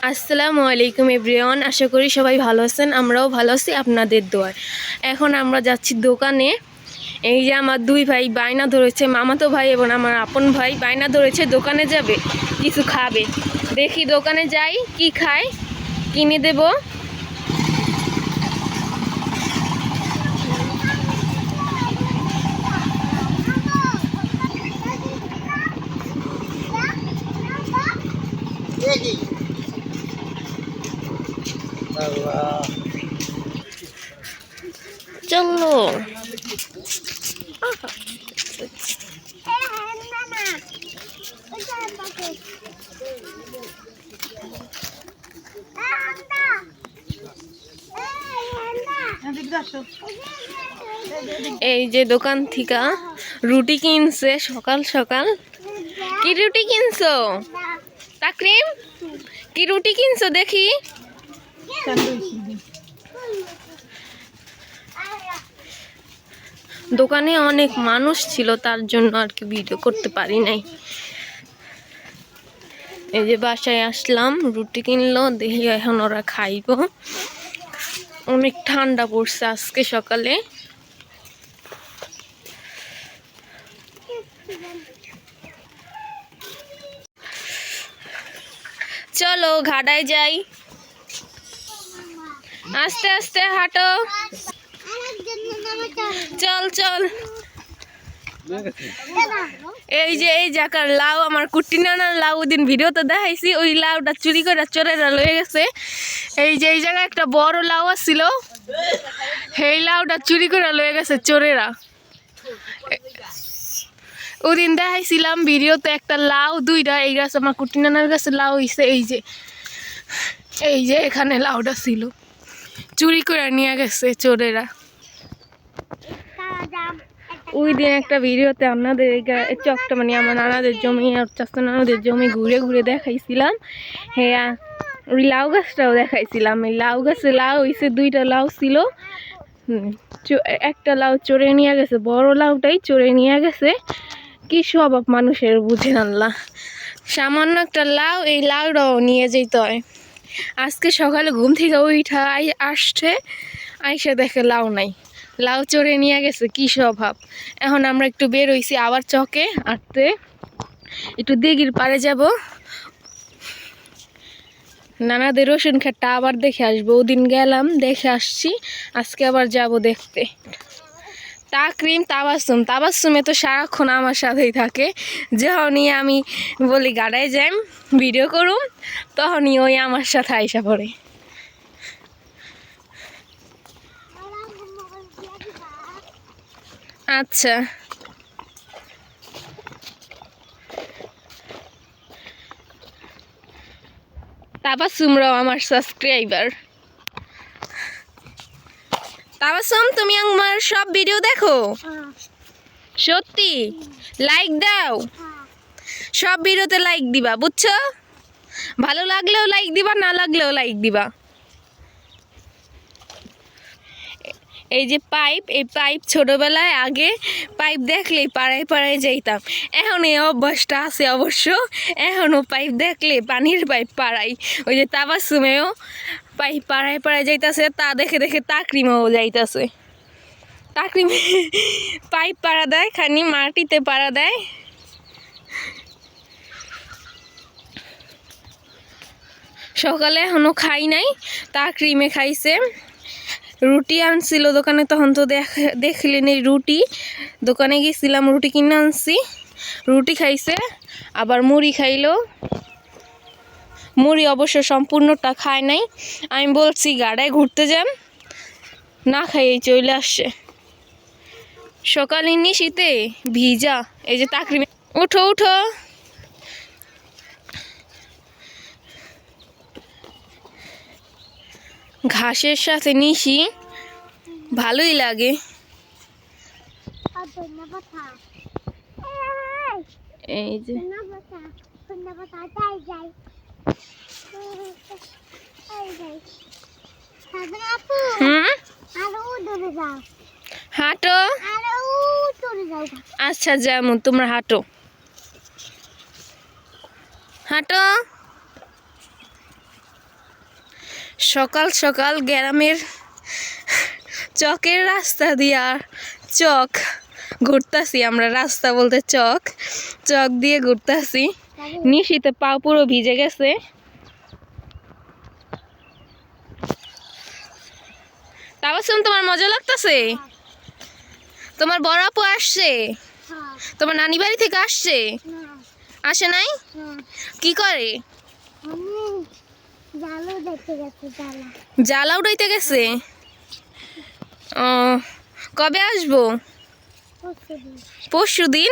আসসালামু আলাইকুম এভরিওয়ান, আশা করি সবাই ভালো আছেন। আমরাও ভালো আছি আপনাদের দোয়ায়। এখন আমরা যাচ্ছি দোকানে। এই যে আমার দুই ভাই বায়না ধরেছে, মামাতো ভাই এবং আমার আপন ভাই বায়না ধরেছে দোকানে যাবে, কিছু খাবে। দেখি দোকানে যাই, কি খায় কিনে দেব। চলো এই যে দোকান থেকে রুটি কিনছে সকাল সকাল। কি রুটি কিনছো তাকরিম? কি রুটি কিনছো দেখি? দোকানে অনেক মানুষ ছিল, তার জন্য আর কি ভিডিও করতে পারি নাই। এই যে বাসায় আসলাম, রুটি কিনলো, দেখি এখন ওরা খাইব। অনেক ঠান্ডা পড়ছে আজকে সকালে। চলো ঘাটায় যাই, আস্তে আস্তে হাঁটো। চল চল। এই যে এই জায়গার লাউ, আমার কুটি নানার লাউ, দিন ভিডিওতে দেখাইছি, ওই লাউটা চুরি করে চোরেরা লয়ে গেছে। এই যে এই জায়গায় একটা বড় লাউ আছিল, সেই লাউটা চুরি করে লয়ে গেছে চোরেরা। ওদিন দেখাইছিলাম ভিডিওতে একটা লাউ দুইটা, এই গাছ আমার কুটি নানার কাছে লাউ হইছে। এই যে এখানে লাউটা ছিল, চুরি করে নিয়ে গেছে চোরেরা। ওই দিন একটা ভিডিওতে আপনাদের চকটা মানে আমার নানাদের জমি আর চাচা নানাদের জমি ঘুরে ঘুরে দেখাইছিলাম। হ্যাঁ, ওই লাউ গাছটাও দেখাইছিলাম। এই লাউ গাছে লাউ হইছে, দুইটা লাউ ছিল, একটা লাউ চোরে নিয়ে গেছে, বড় লাউটাই চোরে নিয়ে গেছে। কি স্বভাব মানুষের বুঝে আনলা, সামান্য একটা লাউ, এই লাউটাও নিয়ে যেতে হয়। আজকে সকালে ঘুম থেকে উঠা আসছে, আইসা দেখে লাউ নাই, লাউ চড়ে নিয়ে গেছে। কি স্বভাব। এখন আমরা একটু বের হইছি আবার চকে আটতে, একটু দিঘির পাড়ে যাব, নানাদের রসুন ক্ষেতটা আবার দেখে আসবো। ওদিন গেলাম দেখে আসছি, আজকে আবার যাব দেখতে। তাকরিম তাবাসসুমে তো সারাক্ষণ আমার সাথেই থাকে। যখনই আমি বলি গাড়ায় যাই ভিডিও করুম, তখনই ওই আমার সাথে আইসা পড়ে। আচ্ছা, তাবাসসুমরাও আমার সাবস্ক্রাইবার। তাবাসসুম, তুমি আমার সব ভিডিও দেখো? সত্যি? লাইক দাও, সব ভিডিওতে লাইক দিবা, বুঝছো? ভালো লাগলেও লাইক দিবা, না লাগলেও লাইক দিবা। এই যে পাইপ, এই পাইপ ছোটবেলায় আগে পাইপ দেখলেই পাড়ায় পাড়ায় যাইতাম। এখন এই অভ্যাসটা আছে অবশ্য, এখনও পাইপ দেখলে পানির পাইপ পাড়াই। ওই যে তাবাসসুমেও পাইপ পাড়ায় পাড়ায় যাইতাছে, তা দেখে দেখে তাকরিমাও যাইতাছে। তাকরিম পাইপ পাড়া দেয়, খানি মাটিতে পাড়া দেয়। সকালে এখনো খাই নাই, তাকরিমে খাইছে। রুটি আনছিল দোকানে, তখন তো দেখলেন এই রুটি, দোকানে গেছিলাম রুটি কিনে আনছি, রুটি খাইছে। আবার মুড়ি খাইলো, মুড়ি অবশ্য সম্পূর্ণটা খায় নাই। আমি বলছি গাড়ায় ঘুরতে যান, না খাইয়েই চলে আসছে। সকালে নিশীতে ভিজা। এই যে তাকরিমে, উঠো উঠো। ঘাসের সাথে নিশি ভালোই লাগে। এই যে হাঁটো। আচ্ছা যেমন তোমরা হাঁটো। হাঁটো। সকাল সকাল গ্রামের চকের রাস্তা দিয়া চক ঘুরতাছি আমরা, রাস্তা বলতে চক, চক দিয়ে ঘুরতাছি। নিশীতে পা পুরো ভিজে গেছে। তাবাসুম, তোমার মজা লাগতেছে? তোমার বড় আপু আসছে? তোমার নানি বাড়ি থেকে আসছে? আসে নাই? কি করে? জালা উঠাইতে গেছে। ও, কবে আসবো? পরশু দিন।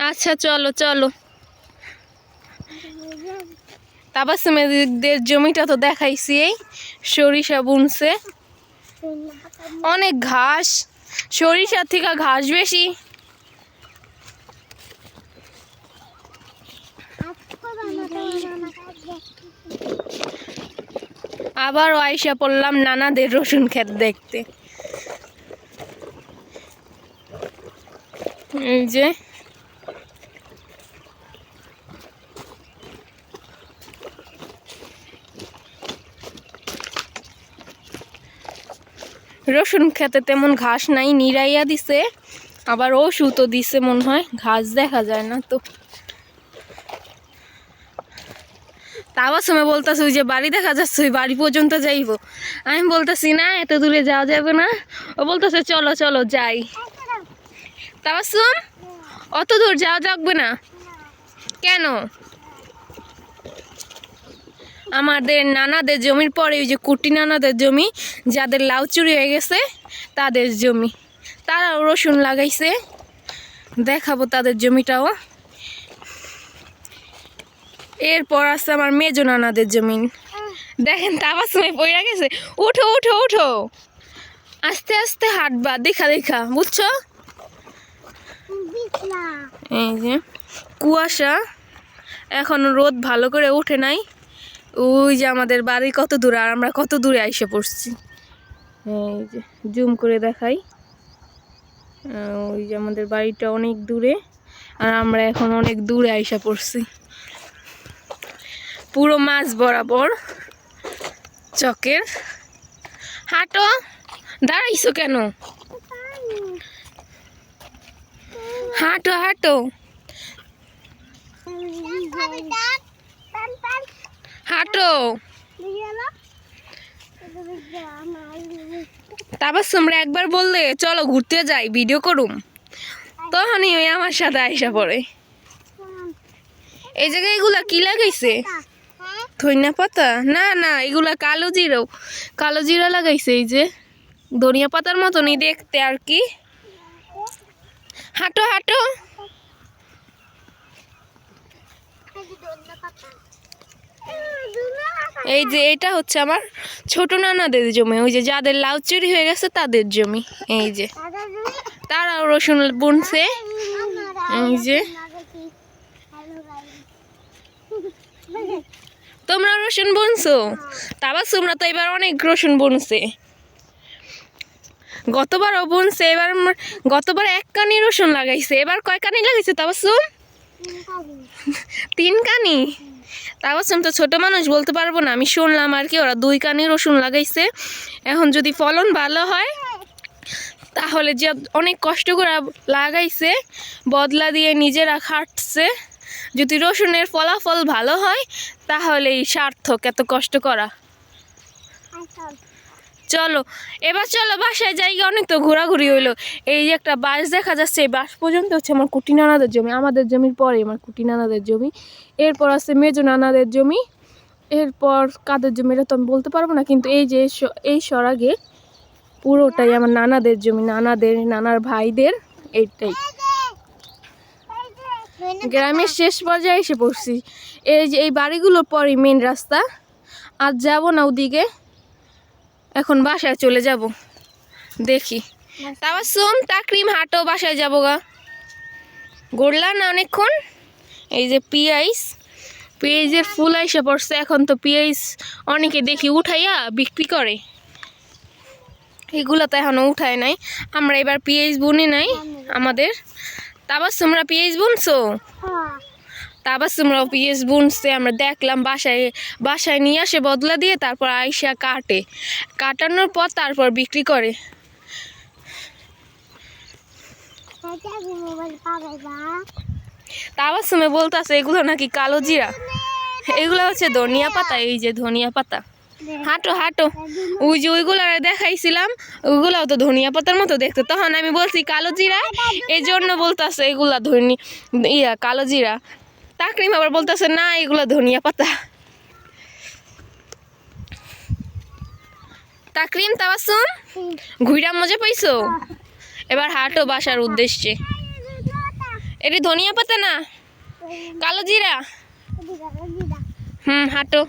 আচ্ছা চলো চলো। তাবাসুমের জমিটা তো দেখাইছি, এই সরিষা বুনছে। অনেক ঘাস, সরিষার থেকে ঘাস বেশি। আবার আইসা পড়লাম নানাদের রসুন ক্ষেত দেখতে। এই যে রসুন খেতে তেমন ঘাস নাই, নিরাইয়া দিছে, আবার ওষুধও দিছে মনে হয়, ঘাস দেখা যায় না তো। তাবাসুমে বলতেছে ওই যে বাড়ি দেখা যাচ্ছে, ওই বাড়ি পর্যন্ত যাইব। আমি বলতেছি না, এত দূরে যাওয়া যাবে না। ও বলতেছে চলো চলো যাই। তাবাসুম, অত দূর যাওয়া যাবে না কেন? আমাদের নানাদের জমির পরে ওই যে কুটি নানাদের জমি, যাদের লাউ চুরি হয়ে গেছে তাদের জমি, তারাও রসুন লাগাইছে। দেখাবো তাদের জমিটাও। এরপর আছে আমার মেজো নানাদের জমি। দেখেন তাবাসুমে পড়ে গেছে। উঠো উঠো উঠো, আস্তে আস্তে হাঁটবা, দেখা দেখা, বুঝছো? এই যে কুয়াশা, এখনো রোদ ভালো করে উঠে নাই। ওই যে আমাদের বাড়ি কত দূরে, আর আমরা কত দূরে আইসে পড়ছি। এই যে জুম করে দেখাই, ওই যে আমাদের বাড়িটা অনেক দূরে, আর আমরা এখন অনেক দূরে আইসা পড়ছি, পুরো মাছ বরাবর চকের। হাঁটো, দাঁড়াইছো কেন? হাঁটো হাঁটো হাঁটো। তাবাসুমরা একবার বললে চলো ঘুরতে যাই, ভিডিও করুম, তখনই ওই আমার সাথে আইসা পড়ে। এই জায়গায় এগুলা কি লাগাইছে? ধনিয়া পাতা? না না, এগুলা কালো জিরা, কালো জিরা লাগাইছে। এই যে ধনিয়া পাতার মতনই দেখতে আর কি। হাঁটো হাঁটো। এই যে এটা হচ্ছে আমার ছোট নানাদের জমি, ওই যে যাদের লাউ চুরি হয়ে গেছে তাদের জমি। এই যে তারাও রসুন বুনছে। এই যে তোমরা রসুন বুনছো? তাবাসুমরা তো এবার অনেক রসুন বুনছে, গতবারও বুনছে। এবার গতবার 1 কানি রসুন লাগাইছে, এবার কয় কানি লাগাইছে তাবাসুম? 3 কানি। তাবাসুম তো ছোট মানুষ, বলতে পারবো না, আমি শুনলাম আর কি ওরা 2 কানি রসুন লাগাইছে। এখন যদি ফলন ভালো হয় তাহলে, যে অনেক কষ্ট করে লাগাইছে, বদলা দিয়ে নিজেরা খাটছে, যদি রসুনের ফলাফল ভালো হয় তাহলেই সার্থক এত কষ্ট করা। চলো এবার চলো বাসায় জায়গা অনেক তো ঘোরাঘুরি হইলো। এই যে একটা বাস দেখা যাচ্ছে, এই বাস পর্যন্ত হচ্ছে আমার কুটি নানাদের জমি। আমাদের জমির পরে আমার কুটি নানাদের জমি, এরপর আছে মেজো নানাদের জমি, এরপর কাদের জমি এটা তো আমি বলতে পারবো না, কিন্তু এই যে এই সরাগে পুরোটাই আমার নানাদের জমি, নানার ভাইদের। এইটাই গ্রামের শেষ পর্যায়ে এসে পড়ছি। এই যে এই বাড়িগুলোর পরে মেন রাস্তা। আজ যাব না ওদিকে, এখন বাসায় চলে যাব। দেখি তাবাসুম, তাকরিম, হাঁটো, বাসায় যাবো গা। গড়লা না অনেকক্ষণ। এই যে পেঁয়াজের ফুল এসে পড়ছে। এখন তো পেঁয়াজ অনেকে দেখি উঠাইয়া বিক্রি করে, এগুলো তো এখনো উঠায় নাই। আমরা এবার পেঁয়াজ বুনি নাই আমাদের। তাবাসুমরা পেঁয়াজ বুনছো? তাবাসসুমরাও পিএস বুনছে, আমরা দেখলাম। বাসায় নিয়ে আসে বদলা দিয়ে, তারপর আইসা কাটানোর পর তারপর বিক্রি করে। তাবাসসুমে বলতেছে এগুলো নাকি কালো জিরা, এগুলো হচ্ছে ধনিয়া পাতা। এই যে ধনিয়া পাতা, হাঁটো হাঁটো, ওই যে ওইগুলো দেখাইছিলাম, ওইগুলাও তো ধনিয়া পাতার মতো দেখতে। তখন আমি বলছি কালো জিরা, এই জন্য বলতেছে এগুলা কালো জিরা। তাকরিম আবার বলতেছে না এগুলা ধনিয়া পাতা। তাকরিম, তাবাসসুম, ঘুইরা মজা পাইছো? এবার হাঁটো বাসার উদ্দেশ্যে। এটি ধনিয়া পাতা না, কালো জিরা। হাঁটো।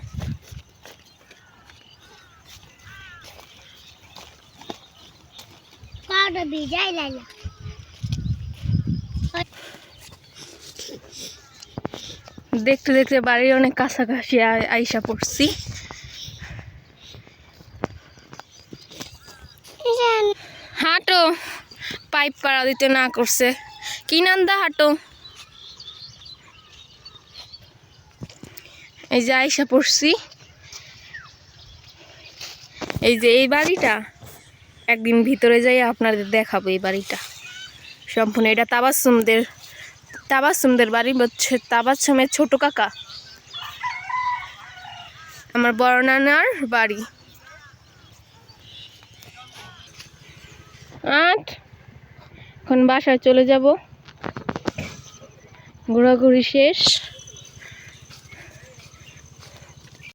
দেখতে দেখতে বাড়ির অনেক কাছাকাছি আইসা পড়ছি। হাঁটো, পাইপ পাড়া দিতে না করছে। কি নান্দা, হাঁটো। এই যে আইসা পড়ছি। এই যে এই বাড়িটা একদিন ভিতরে যাই আপনাদের দেখাবো। এই বাড়িটা সম্পূর্ণ, এটা তাবাসসুমদের বাড়ি, হচ্ছে তাবাসসুমের ছোট কাকা, আমার বড় নানার বাড়ি। এখন বাসায় চলে যাব, ঘোরাঘুরি শেষ।